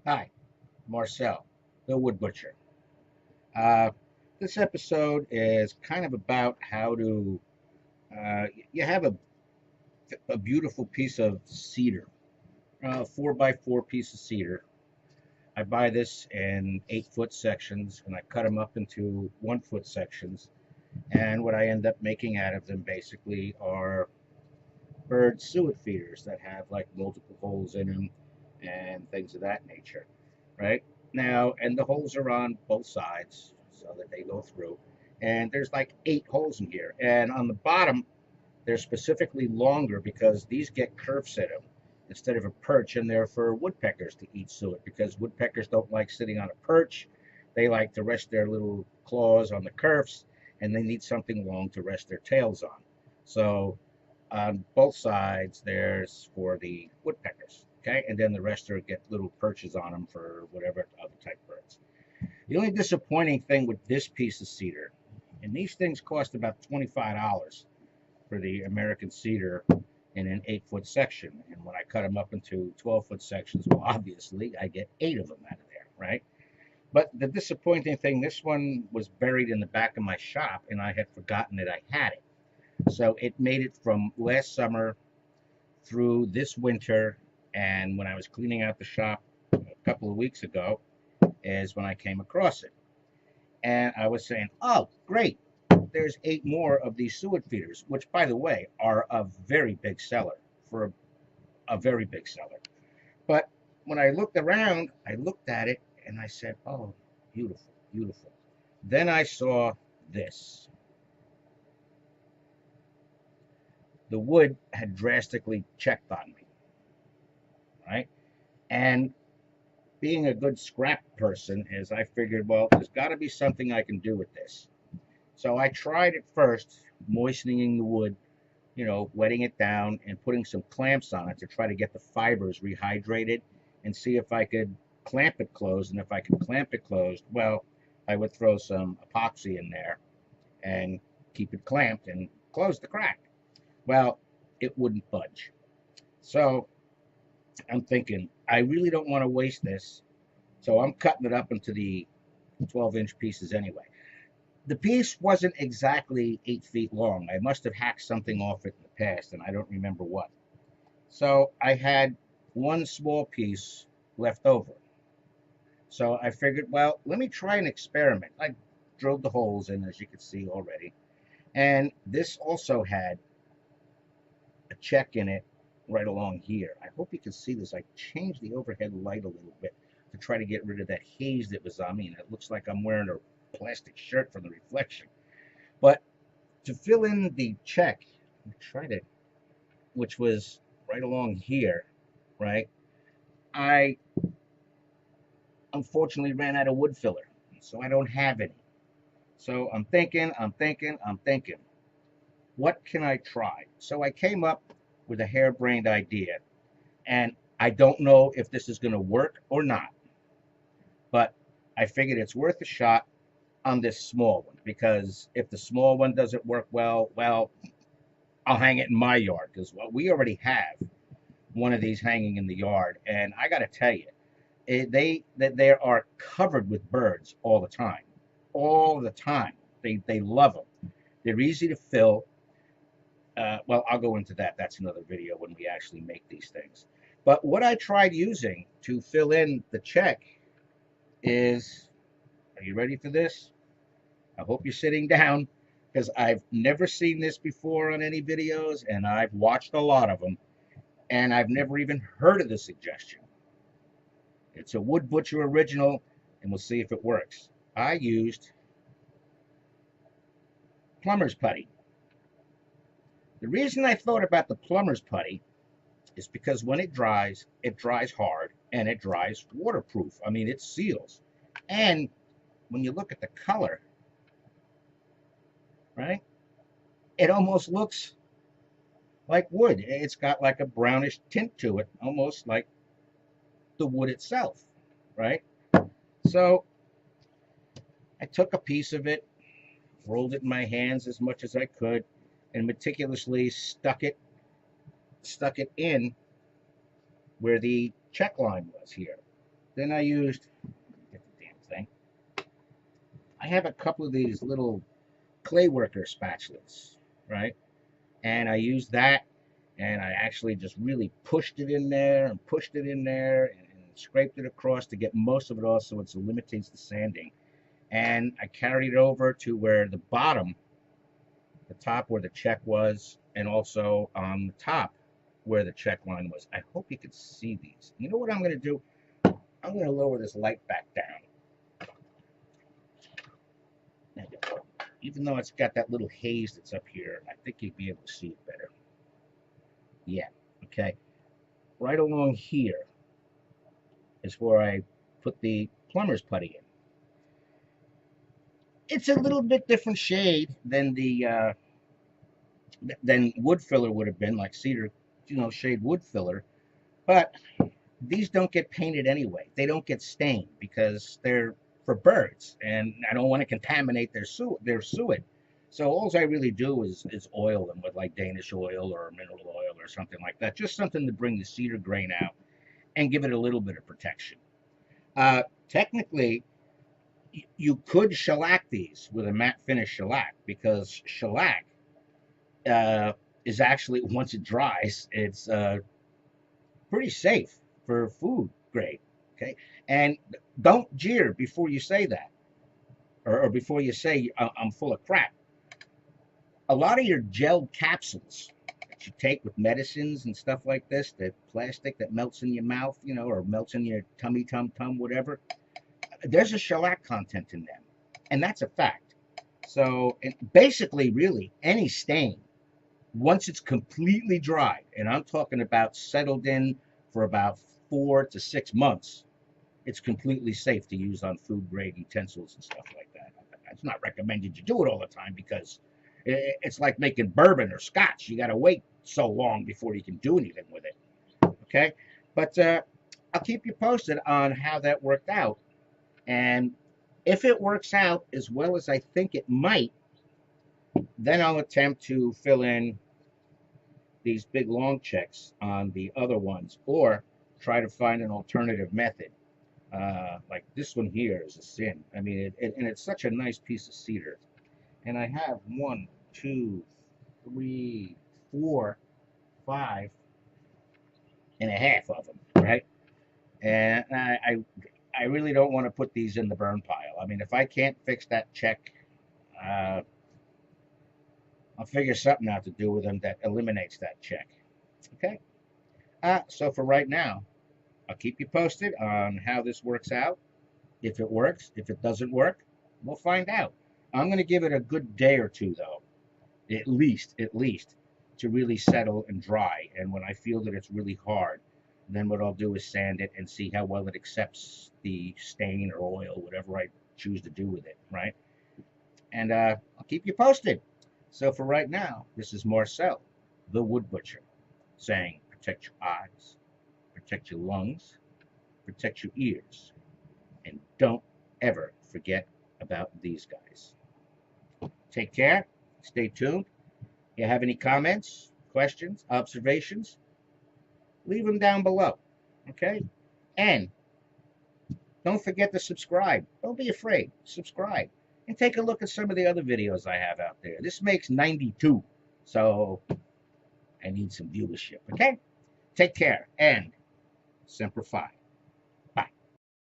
Hi, Marcel, the Wood Butcher. Uh, this episode is kind of about how to. You have a beautiful piece of cedar, 4x4 piece of cedar. I buy this in 8-foot sections and I cut them up into 1-foot sections. And what I end up making out of them basically are bird suet feeders that have like multiple holes in them and things of that nature, right? Now, and the holes are on both sides so that they go through. And there's like 8 holes in here. And on the bottom, they're specifically longer because these get curves in them instead of a perch, and they're for woodpeckers to eat suet because woodpeckers don't like sitting on a perch. They like to rest their little claws on the kerfs, and they need something long to rest their tails on. So on both sides, there's for the woodpeckers. Okay, and then the rest are get little perches on them for whatever other type birds. The only disappointing thing with this piece of cedar, and these things cost about $25 for the American cedar in an 8-foot section. And when I cut them up into 12-foot sections, well, obviously I get 8 of them out of there, right? But the disappointing thing, this one was buried in the back of my shop, and I had forgotten that I had it. So it made it from last summer through this winter, and when I was cleaning out the shop a couple of weeks ago, is when I came across it. And I was saying, oh, great, there's 8 more of these suet feeders, which, by the way, are a very big seller for a very big seller. But when I looked around, I looked at it and I said, oh, beautiful, beautiful. Then I saw this. The wood had drastically checked on me, right? And being a good scrap person is I figured, well, there's got to be something I can do with this. So I tried at first moistening the wood, wetting it down and putting some clamps on it to try to get the fibers rehydrated and see if I could clamp it closed. And if I could clamp it closed, well, I would throw some epoxy in there and keep it clamped and close the crack. Well, it wouldn't budge. So I'm thinking, I really don't want to waste this. So I'm cutting it up into the 12-inch pieces anyway. The piece wasn't exactly 8 feet long. I must have hacked something off it in the past, and I don't remember what. So I had one small piece left over. So I figured, well, let me try an experiment. I drilled the holes in, as you can see already. And this also had a check in it right along here. I hope you can see this. I changed the overhead light a little bit to try to get rid of that haze that was on me, and it looks like I'm wearing a plastic shirt from the reflection. But to fill in the check, I tried it, which was right along here, right? I unfortunately ran out of wood filler, so I don't have any. So I'm thinking, what can I try? So I came up with a harebrained idea, and I don't know if this is going to work or not, but I figured it's worth a shot on this small one because if the small one doesn't work well, I'll hang it in my yard because well, we already have one of these hanging in the yard, and I got to tell you, they are covered with birds all the time, all the time. They love them. They're easy to fill. Well, I'll go into that. That's another video when we actually make these things. But what I tried using to fill in the check is, are you ready for this? I hope you're sitting down because I've never seen this before on any videos, and I've watched a lot of them, and I've never even heard of the suggestion. It's a Wood Butcher original, and we'll see if it works. I used plumber's putty. The reason I thought about the plumber's putty is because when it dries hard and it dries waterproof. I mean, it seals. And when you look at the color, right, it almost looks like wood. It's got like a brownish tint to it, almost like the wood itself, right? So I took a piece of it, rolled it in my hands as much as I could, and meticulously stuck it in where the check line was here. Then I used, get the damn thing. I have a couple of these little clay worker spatulas, right? And I used that, and I actually just really pushed it in there and pushed it in there and scraped it across to get most of it off so it eliminates the sanding. And I carried it over to where the bottom, the top where the check was, and also on the top where the check line was. I hope you can see these. You know what I'm going to do? I'm going to lower this light back down. Even though it's got that little haze that's up here, I think you'd be able to see it better. Yeah, okay. Right along here is where I put the plumber's putty in. It's a little bit different shade than the than wood filler would have been, like cedar, shade wood filler. But these don't get painted anyway. They don't get stained because they're for birds, and I don't want to contaminate their suet. So all I really do is oil them with like Danish oil or mineral oil or something like that. Just something to bring the cedar grain out and give it a little bit of protection. Technically, you could shellac these with a matte finish shellac, because shellac is actually, once it dries, it's pretty safe for food grade. Okay, and don't jeer before you say that, or before you say I'm full of crap. A lot of your gelled capsules that you take with medicines and stuff like this, the plastic that melts in your mouth, or melts in your tummy, whatever, there's a shellac content in them, and that's a fact. So basically, really, any stain, once it's completely dried, and I'm talking about settled in for about 4 to 6 months, it's completely safe to use on food grade utensils and stuff like that. It's not recommended you do it all the time, because it's like making bourbon or scotch. You got to wait so long before you can do anything with it. Okay, but I'll keep you posted on how that worked out. And if it works out as well as I think it might, then I'll attempt to fill in these big long checks on the other ones, or try to find an alternative method. Like this one here is a sin. I mean, and it's such a nice piece of cedar. And I have 1, 2, 3, 4, 5 and a half of them, right? And I really don't want to put these in the burn pile. I mean, if I can't fix that check, uh, I'll figure something out to do with them that eliminates that check. Okay. So for right now, I'll keep you posted on how this works out. If it works, if it doesn't work, we'll find out. I'm going to give it a good day or two, though, at least, to really settle and dry. And when I feel that it's really hard, then what I'll do is sand it and see how well it accepts the stain or oil, whatever I choose to do with it, right? And I'll keep you posted. So for right now, this is Marcel, the Wood Butcher, saying protect your eyes, protect your lungs, protect your ears, and don't ever forget about these guys. Take care. Stay tuned. If you have any comments, questions, observations, leave them down below. Okay? And don't forget to subscribe. Don't be afraid. Subscribe. And take a look at some of the other videos I have out there. This makes 92. So I need some viewership. Okay? Take care. And Semper Fi.